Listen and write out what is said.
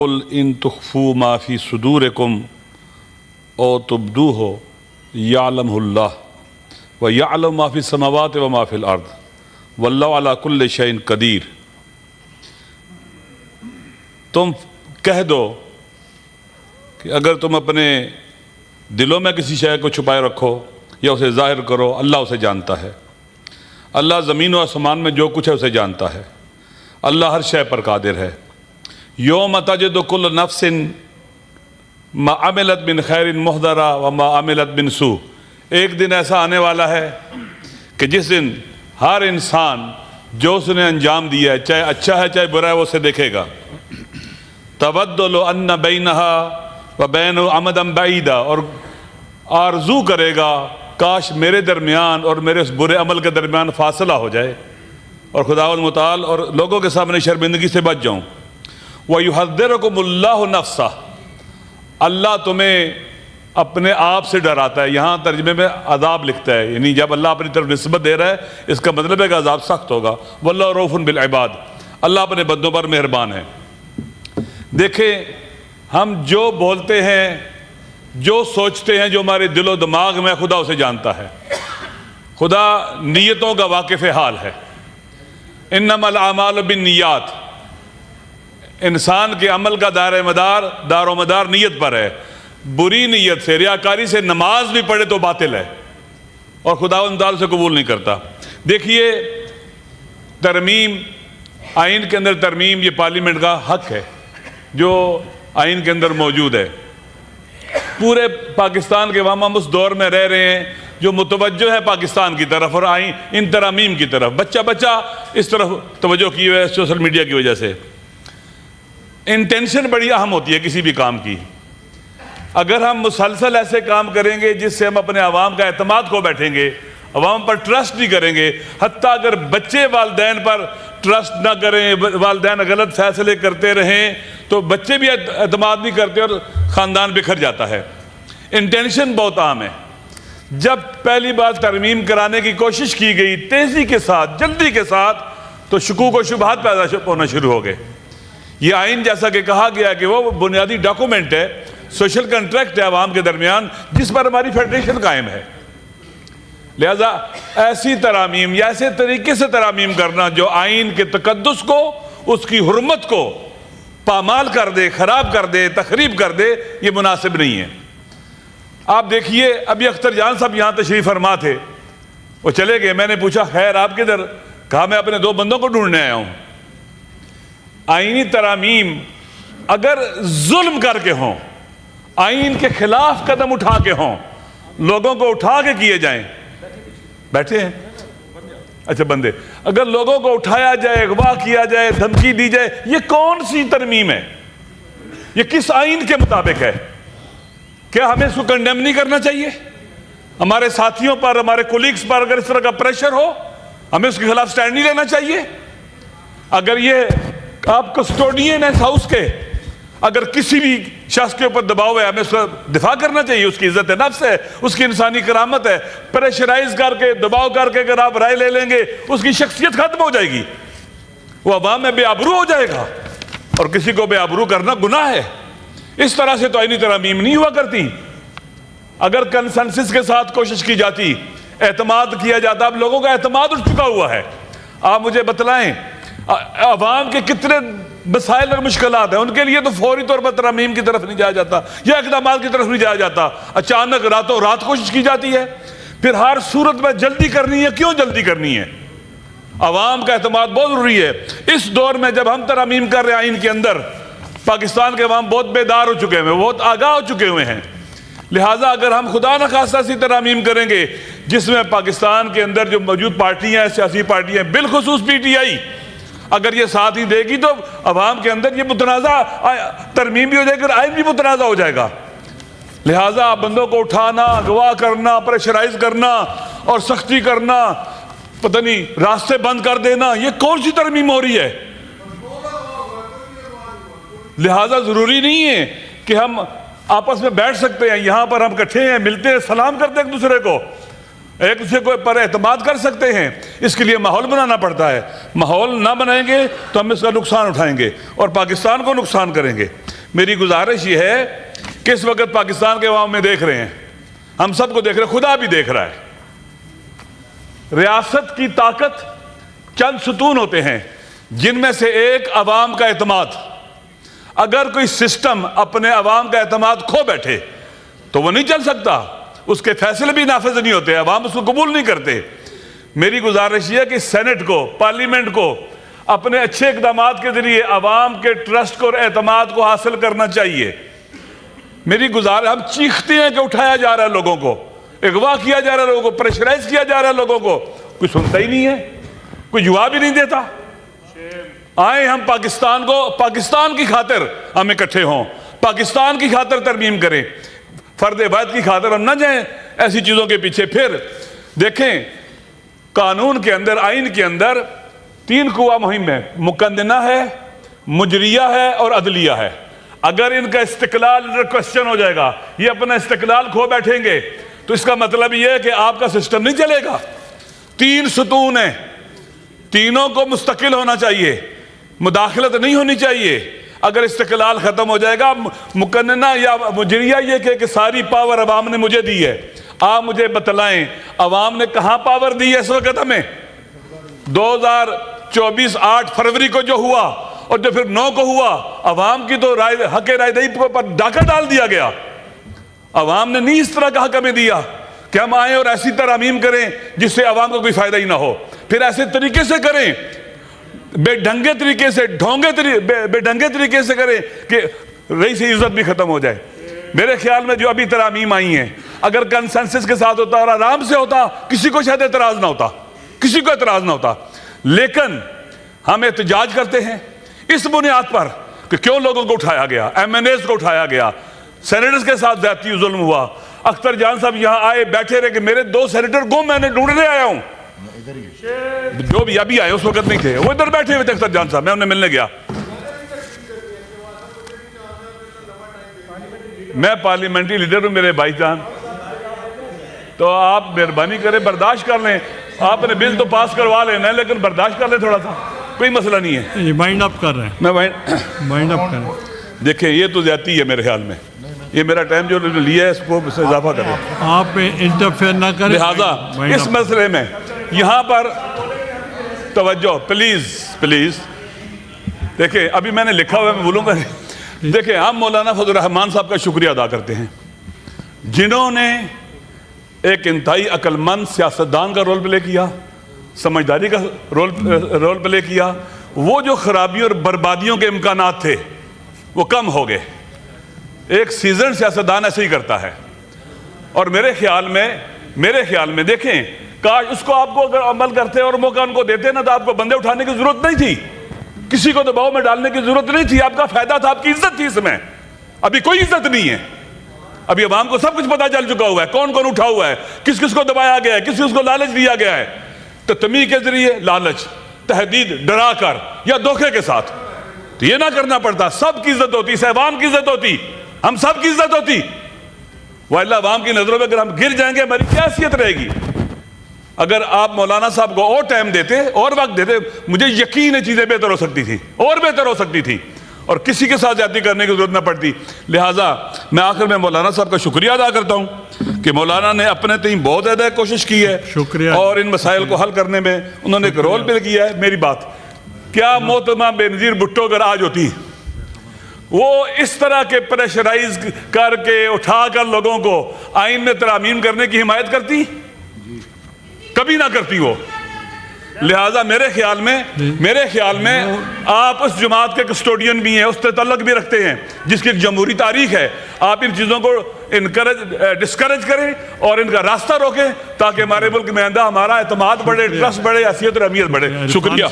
قل ان تخفوا ما فی صدورکم او تبدوہ یعلمہ اللہ ویعلم ما فی السماوات وما فی الارض واللہ علی کل شیء قدیر۔ تم کہہ دو کہ اگر تم اپنے دلوں میں کسی شے کو چھپائے رکھو یا اسے ظاہر کرو، اللہ اسے جانتا ہے۔ اللہ زمین و آسمان میں جو کچھ ہے اسے جانتا ہے۔ اللہ ہر شے پر قادر ہے۔ یوم تجد کل نفس ما عملت من خیر محضرا وما عملت من سوء۔ ایک دن ایسا آنے والا ہے کہ جس دن ہر انسان جو اس نے انجام دیا ہے، چاہے اچھا ہے چاہے برا ہے، وہ اسے دیکھے گا۔ تود لو ان بینہا وبین امدا بعیدا، اور آرزو کرے گا کاش میرے درمیان اور میرے اس برے عمل کے درمیان فاصلہ ہو جائے اور خداوند متعال اور لوگوں کے سامنے شرمندگی سے بچ جاؤں۔ وَيُحَذِّرُكُمُ اللَّهُ نَفْسَهُ، اللہ تمہیں اپنے آپ سے ڈراتا ہے۔ یہاں ترجمے میں عذاب لکھتا ہے، یعنی جب اللہ اپنی طرف نسبت دے رہا ہے اس کا مطلب ہے کہ عذاب سخت ہوگا۔ وَاللَّهُ رَءُوفٌ بِالْعِبَادِ، اللہ اپنے بندوں پر مہربان ہے۔ دیکھیں، ہم جو بولتے ہیں، جو سوچتے ہیں، جو ہمارے دل و دماغ میں، خدا اسے جانتا ہے۔ خدا نیتوں کا واقف حال ہے۔ انما الاعمال بالنیات، انسان کے عمل کا دار و مدار نیت پر ہے۔ بری نیت سے، ریاکاری سے نماز بھی پڑھے تو باطل ہے اور خداوند تعالیٰ سے قبول نہیں کرتا۔ دیکھیے، ترمیم، آئین کے اندر ترمیم، یہ پارلیمنٹ کا حق ہے جو آئین کے اندر موجود ہے۔ پورے پاکستان کے عوام ہم اس دور میں رہ رہے ہیں جو متوجہ ہے پاکستان کی طرف اور ان ترامیم کی طرف۔ بچہ اس طرف توجہ کی ہوئی ہے سوشل میڈیا کی وجہ سے۔ انٹینشن بڑی اہم ہوتی ہے کسی بھی کام کی۔ اگر ہم مسلسل ایسے کام کریں گے جس سے ہم اپنے عوام کا اعتماد کھو بیٹھیں گے، عوام پر ٹرسٹ نہیں کریں گے، حتیٰ اگر بچے والدین پر ٹرسٹ نہ کریں، والدین غلط فیصلے کرتے رہیں تو بچے بھی اعتماد نہیں کرتے اور خاندان بکھر جاتا ہے۔ انٹینشن بہت عام ہے۔ جب پہلی بار ترمیم کرانے کی کوشش کی گئی تیزی کے ساتھ، جلدی کے ساتھ، تو شکوک و شبہات پیدا ہونا شروع ہو گئے۔ یہ آئین جیسا کہ کہا گیا ہے کہ وہ بنیادی ڈاکومنٹ ہے، سوشل کنٹریکٹ ہے عوام کے درمیان، جس پر ہماری فیڈریشن قائم ہے۔ لہذا ایسی ترامیم یا ایسے طریقے سے ترامیم کرنا جو آئین کے تقدس کو، اس کی حرمت کو پامال کر دے، خراب کر دے، تخریب کر دے، یہ مناسب نہیں ہے۔ آپ دیکھیے، ابھی اختر جان صاحب یہاں تشریف فرما تھے، وہ چلے گئے۔ میں نے پوچھا خیر آپ کدھر؟ کہا میں اپنے 2 بندوں کو ڈھونڈنے آیا ہوں۔ آئینی ترامیم اگر ظلم کر کے ہوں، آئین کے خلاف قدم اٹھا کے ہوں، لوگوں کو اٹھا کے کیے جائیں، بیٹھے ہیں اچھا بندے، اگر لوگوں کو اٹھایا جائے، اغوا کیا جائے، دھمکی دی جائے، یہ کون سی ترمیم ہے؟ یہ کس آئین کے مطابق ہے؟ کیا ہمیں اس کو کنڈیم نہیں کرنا چاہیے؟ ہمارے ساتھیوں پر، ہمارے کولیگز پر اگر اس طرح کا پریشر ہو، ہمیں اس کے خلاف سٹینڈ نہیں لینا چاہیے؟ اگر یہ آپ کسٹوڈین ہیں اس ہاؤس کے، اگر کسی بھی شخص کے اوپر دباؤ ہے، ہمیں اس کا دفاع کرنا چاہیے۔ اس کی عزت نفس ہے، اس کی انسانی کرامت ہے۔ پریشرائز کر کے، دباؤ کر کے اگر آپ رائے لے لیں گے، اس کی شخصیت ختم ہو جائے گی، وہ عوام میں بے آبرو ہو جائے گا، اور کسی کو بے آبرو کرنا گناہ ہے۔ اس طرح سے تو آئینی ترامیم نہیں ہوا کرتی۔ اگر کنسنسس کے ساتھ کوشش کی جاتی، اعتماد کیا جاتا۔ اب لوگوں کا اعتماد اٹھ چکا ہوا ہے۔ آپ مجھے بتلائیں عوام کے کتنے مسائل اور مشکلات ہیں، ان کے لیے تو فوری طور پر ترامیم کی طرف نہیں جایا جاتا یا اقدامات کی طرف نہیں جایا جاتا، اچانک راتوں رات کوشش کی جاتی ہے۔ پھر ہر صورت میں جلدی کرنی ہے۔ کیوں جلدی کرنی ہے؟ عوام کا اعتماد بہت ضروری ہے۔ اس دور میں جب ہم ترامیم کر رہے ہیں آئین کے اندر، پاکستان کے عوام بہت بیدار ہو چکے ہیں، بہت آگاہ ہو چکے ہوئے ہیں۔ لہٰذا اگر ہم خدا نخواستہ ایسی ترامیم کریں گے جس میں پاکستان کے اندر جو موجود پارٹیاں ہیں، سیاسی پارٹیاں ہیں، بالخصوص پی ٹی آئی، اگر یہ ساتھ ہی دے گی تو عوام کے اندر یہ متنازع ترمیم بھی ہو جائے گی اور آئین بھی متنازع ہو جائے گا۔ لہٰذا بندوں کو اٹھانا، اغوا کرنا، پریشرائز کرنا اور سختی کرنا، پتہ نہیں راستے بند کر دینا، یہ کون سی ترمیم ہو رہی ہے؟ لہٰذا ضروری نہیں ہے کہ ہم آپس میں بیٹھ سکتے ہیں، یہاں پر ہم اکٹھے ہیں، ملتے ہیں، سلام کرتے ہیں ایک دوسرے کو، ایک دوسرے کو پر اعتماد کر سکتے ہیں، اس کے لیے ماحول بنانا پڑتا ہے۔ ماحول نہ بنائیں گے تو ہم اس کا نقصان اٹھائیں گے اور پاکستان کو نقصان کریں گے۔ میری گزارش یہ ہے کہ اس وقت پاکستان کے عوام میں دیکھ رہے ہیں، ہم سب کو دیکھ رہے ہیں، خدا بھی دیکھ رہا ہے۔ ریاست کی طاقت چند ستون ہوتے ہیں، جن میں سے ایک عوام کا اعتماد۔ اگر کوئی سسٹم اپنے عوام کا اعتماد کھو بیٹھے تو وہ نہیں چل سکتا، اس کے فیصلے بھی نافذ نہیں ہوتے، عوام اس کو قبول نہیں کرتے۔ میری گزارش یہ ہے کہ سینٹ کو، پارلیمنٹ کو اپنے اچھے اقدامات کے ذریعے عوام کے ٹرسٹ کو اور اعتماد کو حاصل کرنا چاہیے۔ میری گزارش، ہم چیختے ہیں کہ اٹھایا جا رہا ہے لوگوں کو، اغوا کیا جا رہا ہے لوگوں کو، پریشرائز کیا جا رہا ہے لوگوں کو، کوئی سنتا ہی نہیں ہے، کوئی جواب ہی نہیں دیتا۔ آئیں ہم پاکستان کو، پاکستان کی خاطر ہم اکٹھے ہوں، پاکستان کی خاطر ترمیم کریں، فرد واحد کی خاطر ہم نہ جائیں ایسی چیزوں کے پیچھے۔ پھر دیکھیں، قانون کے اندر، آئین کے اندر 3 قوہ مہم ہے، مقننہ ہے، مجریہ ہے اور عدلیہ ہے۔ اگر ان کا استقلال کوسچن ہو جائے گا، یہ اپنا استقلال کھو بیٹھیں گے، تو اس کا مطلب یہ ہے کہ آپ کا سسٹم نہیں چلے گا۔ 3 ستون ہیں، تینوں کو مستقل ہونا چاہیے، مداخلت نہیں ہونی چاہیے۔ اگر استقلال ختم ہو جائے گا، مقننہ یا مجریہ یہ کہ ساری پاور عوام نے مجھے دی ہے، آپ مجھے بتلائیں عوام نے کہاں پاور دی ہے اس وقت ہمیں؟ 2024 8 فروری کو جو ہوا اور جو پھر 9 کو ہوا، عوام کی تو حق رائے دہی پر ڈاکہ ڈال دیا گیا۔ عوام نے نہیں اس طرح کا حق ہمیں دیا کہ ہم آئیں اور ایسی ترامیم کریں جس سے عوام کو کوئی فائدہ ہی نہ ہو، پھر ایسے طریقے سے کریں، بے ڈھنگے طریقے سے، بے ڈھنگے طریقے سے کریں کہ رئیس عزت بھی ختم ہو جائے۔ میرے خیال میں جو ابھی ترامیم آئی ہیں، اگر کنسنسس کے ساتھ ہوتا اور آرام سے ہوتا، کسی کو شاید اعتراض نہ ہوتا، کسی کو اعتراض نہ ہوتا۔ لیکن ہم احتجاج کرتے ہیں اس بنیاد پر کہ کیوں لوگوں کو اٹھایا گیا، ایم این ایز کو اٹھایا گیا، سینیٹرز کے ساتھ زیادتی ظلم ہوا۔ اختر جان صاحب یہاں آئے، بیٹھے رہے کہ میرے 2 سینیٹر گم، میں نے ڈھونڈنے آیا ہوں، جو بھی ابھی آئے اس وقت نہیں تھے، وہ ادھر بیٹھے ہوئے تھے اختر جان صاحب، میں انہیں ملنے گیا۔ میں پارلیمنٹری لیڈر ہوں میرے بھائی جان، تو آپ مہربانی کریں، برداشت کر لیں، آپ نے بل تو پاس کروا لینا ہے لیکن برداشت کر لیں تھوڑا سا، کوئی مسئلہ نہیں ہے۔ یہ مائنڈ اپ کر رہے ہیں، میں مائنڈ اپ کر رہے ہیں۔ دیکھیں یہ تو زیادتی ہے میرے خیال میں، یہ میرا ٹائم جو لیا ہے اس کو اس سے اضافہ کریں، آپ انٹرفیئر نہ کریں، لہذا اس مسئلے میں یہاں پر توجہ پلیز پلیز۔ دیکھیں ابھی میں نے لکھا ہوا ہے، میں بولوں گا، دیکھیں ہم مولانا فضل الرحمان صاحب کا شکریہ ادا کرتے ہیں، جنہوں نے ایک انتہائی عقل مند سیاستدان کا رول پلے کیا، سمجھداری کا رول پلے کیا۔ وہ جو خرابیوں اور بربادیوں کے امکانات تھے وہ کم ہو گئے۔ ایک سیزن سیاستدان ایسے ہی کرتا ہے، اور میرے خیال میں دیکھیں، کاش اس کو آپ کو اگر عمل کرتے اور موقع ان کو دیتے نا تو آپ کو بندے اٹھانے کی ضرورت نہیں تھی، کسی کو دباؤ میں ڈالنے کی ضرورت نہیں تھی، آپ کا فائدہ تھا، آپ کی عزت تھی اس میں۔ ابھی کوئی عزت نہیں ہے، ابھی عوام کو سب کچھ پتہ چل چکا ہوا ہے، کون کون اٹھا ہوا ہے، کس کس کو دبایا گیا ہے، کس کس کو لالچ دیا گیا ہے، تو تمیز کے ذریعے لالچ، تہدید، ڈرا کر یا دھوکے کے ساتھ، تو یہ نہ کرنا پڑتا، سب کی عزت ہوتی، عوام کی عزت ہوتی، ہم سب کی عزت ہوتی۔ وَإِلَّا عوام کی نظروں میں اگر ہم گر جائیں گے ہماری کیا حیثیت رہے گی؟ اگر آپ مولانا صاحب کو اور ٹائم دیتے اور وقت دیتے، مجھے یقین ہے چیزیں بہتر ہو سکتی تھی، اور بہتر ہو سکتی تھی، اور کسی کے ساتھ زیادتی کرنے کی ضرورت نہ پڑتی۔ لہٰذا میں آخر میں مولانا صاحب کا شکریہ ادا کرتا ہوں کہ مولانا نے اپنے تئیں بہت زیادہ کوشش کی ہے، شکریہ، اور ان مسائل کو حل کرنے میں انہوں نے ایک رول پلے کیا ہے۔ میری بات کیا محترمہ بے نظیر بھٹو اگر آج ہوتی، وہ اس طرح کے پریشرائز کر کے اٹھا کر لوگوں کو آئین میں ترامیم کرنے کی حمایت کرتی؟ کبھی نہ کرتی وہ۔ لہٰذا میرے خیال میں آپ اس جماعت کے کسٹوڈین بھی ہیں، اس سے تعلق بھی رکھتے ہیں جس کی ایک جمہوری تاریخ ہے، آپ ان چیزوں کو ڈسکریج کریں اور ان کا راستہ روکیں تاکہ ہمارے ملک میں آئندہ ہمارا اعتماد بڑھے، ٹرسٹ بڑھے، حیثیت اور اہمیت بڑھے۔ شکریہ۔